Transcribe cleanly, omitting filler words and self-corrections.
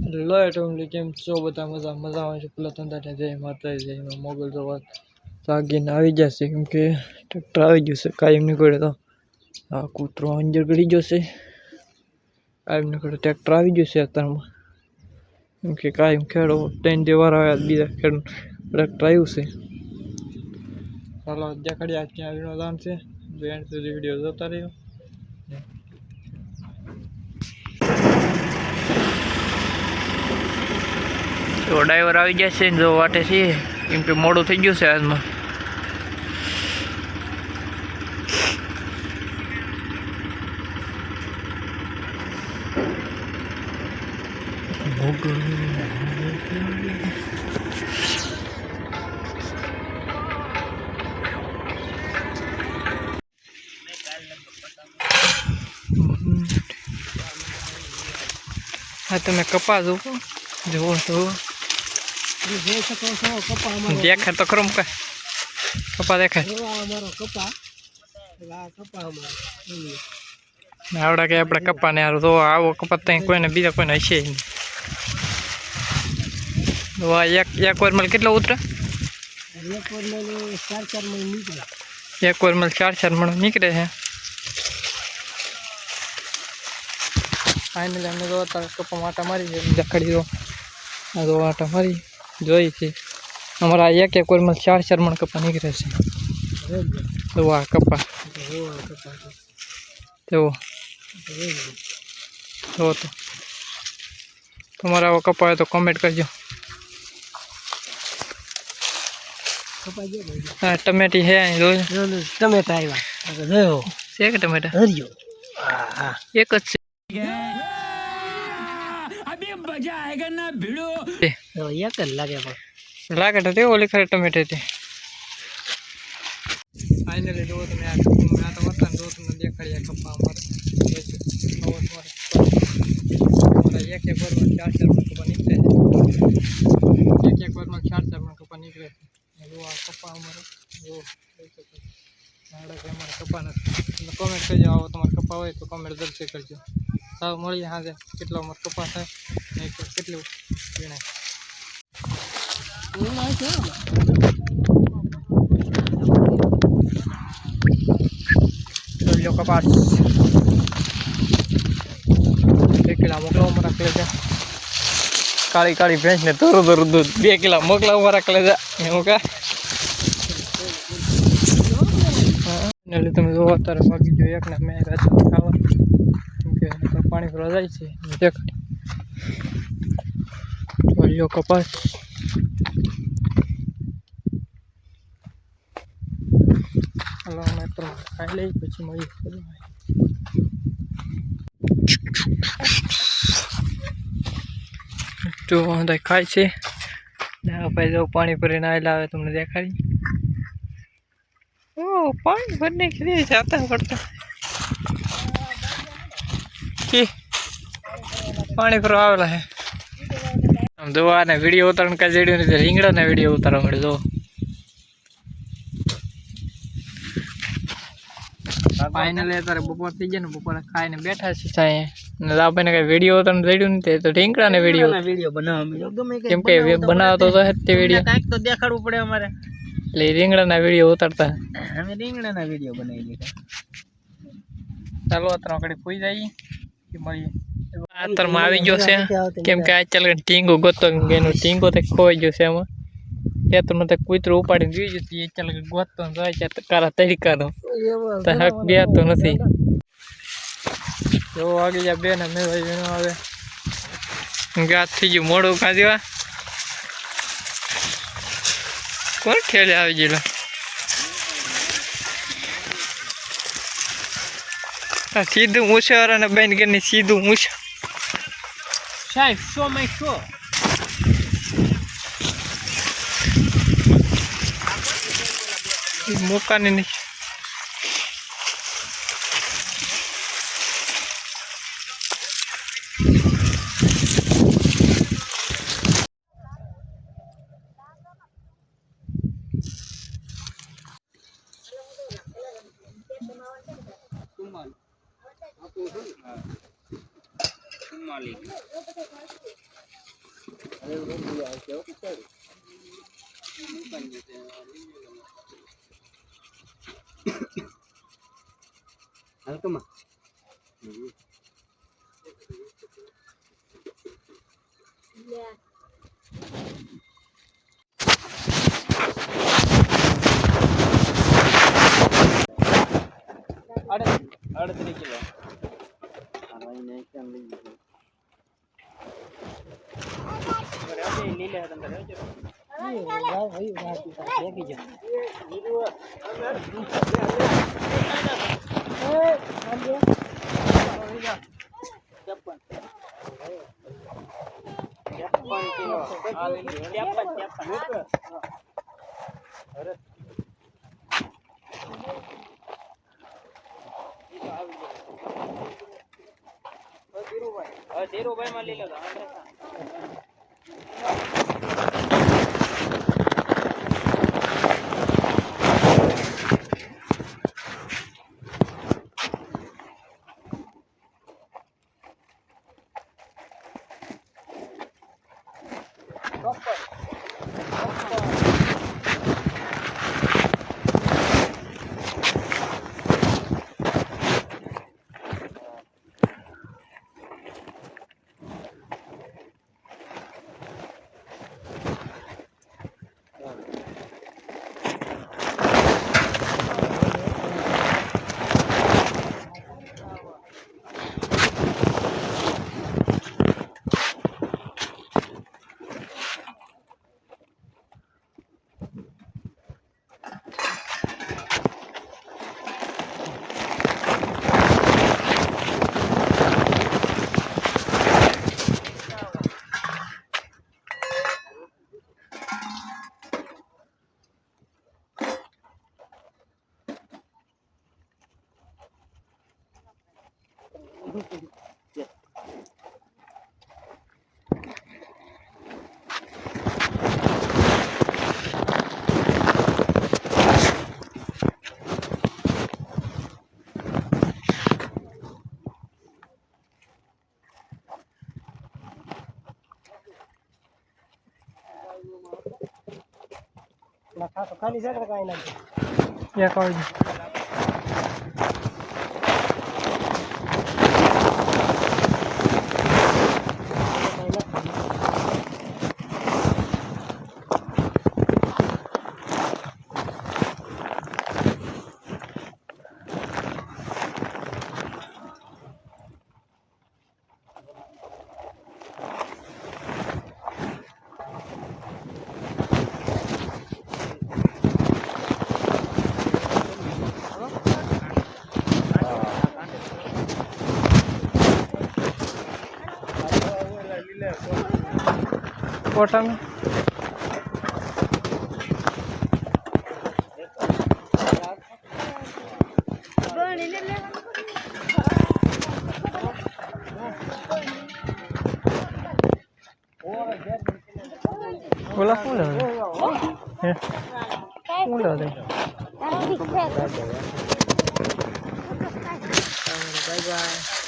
hello એટોમલી કેમ છો બધા મજા આવે છે પેલા ધંધા જય માતા જય મોગલ જોવા તાગીને આવી જશે કેમ કે ટ્રેક્ટર આવી જશે કાયમ નીકળે તો આ કૂતરો અંજર ગળી જશે કાયમ નીકળે ટ્રેક્ટર આવી જશે અત્યારમાં કેમ કે કાયમ ખેડો ત્રણ દેવાર આવ્યા બીજા ખેડ ટ્રેક્ટર આવ્યું છે ચાલો દેખાડી આ ક્યાં વિનોદાન છે જો એન્ડ સુધી વિડીયો જોતા રહ્યો તો ડ્રાઈવર આવી જશે જો વાટે છે કેમ કે મોડું થઈ ગયું છે આજમાં હા તમે કપા જુઓ તો દેખાય તો ખરું કા કપા દેખાય આવડા કે આપણે કપા ને હારું તો આવો કપા ત્યાં કોઈને બીજા કોઈને હશે નહીં એક વારમાં કેટલો ઉતરે એક વારમાં 4 મણ નીકળે છે ફાઇનલી અમે તો કપા માટા મારી દેખાડી દો આ તો આટા મારી જોઈ છે અમારા એક વારમાં 4 મણ કપા નીકળે છે તો આ કપા તેવો જો તો તમારા આવો કપા હોય તો કોમેન્ટ કરજો હા ટમેટી હે ટમેટા આવ્યા છે કે ટમેટા હરિયો હા એક જ છે અભી મજા આયેગા ના ભીડો એક જ લાગે તો તેવો લીખા ટમેટા તે ફાઇનલી જો તમે આ તો વતન જો તમને દેખાડ્યા કપા અમારે એક વારમાં 4 મણ કપા નીકળે છે એક વારમાં 4 મણ કપા નીકળે છે જો આ કપા અમારે જો અમારે કપા નથી કોમેન્ટ કરજો આવો તમારે કપા હોય તો કોમેન્ટ જરૂરથી કરજો સાવ મળીએ હાજે કેટલો અમારે કપા થાય નહીં તો કેટલું ગણાય કપાસ 2 કિલા મોકલાવવા રાખલે છે કાળી કાળી ભેંસ ને ધરું દૂધ 2 કિલા મોકલાવવા રાખલે છે એવું કા એટલે તમે જો અત્યારે બાકી જો એક ને મેં રાત ખાવા કેમ કે પાણી ભરવા જાય છે દેખાડી કપાસ હલો અમે તો ખાઈ લઈ પછી મળી તો દેખાય છે ભાઈ જો પાણી ભરીને આવેલા આવે તમને દેખાડી ओ पानी भरने के लिए जाता है पड़ता कि पानी भरवा वाला है हम दवा ने वीडियो उतारने का जेडियो ने રીંગણા ने वीडियो उतारवा મળે જો ફાઇનલી અત્યારે બપોર થઈ ગયા ને બપોરે ખાઈને બેઠા છે સાંયે ને આપણે કઈ વિડીયો ઉતારને રેડ્યું નથી તો રીંગણા ને વિડીયો બનાવવા ગમે કેમ કે બનાવતો તો તે વિડીયો કાંઈક તો દેખાડવું પડે અમારે એટલે રીંગણાના વિડીયો ઉતારતા અમે રીંગણાના વિડીયો બનાવી લીધા ચાલો અત્યારે ઘડી પૂઈ જઈએ કે મળીએ અત્યારમાં આવી ગયો છે કેમ કે આ ચાલ ટીંગો ગોતો એનું ટીંગો તો ખોવાઈ ગયો છે એમાં ખેતરમાં તો કૂતરું ઉપાડીને જોઈ જતી એ ચાલ ગોતતો જાય છે કારા તરીકાનો તો હક ગયા તો નથી જો આગળ જા બેન મેં ભાઈ વેણો આવે ગાત થઈ ગયું મોડું કાઢ્યા કોણ ઠેલે આવી ગયેલા સીધું મૂછાવાળાને બેન કરીને સીધું મૂછ સાહેબ શો માય શો મોકાને નહીં 38 કિલો લીલે ધીરુભાઈ માં લઈ લેજો ખાલી છે કે કાઈ નથી એક આવી કોટન બોલા શું લેવું શું લેવું બાય બાય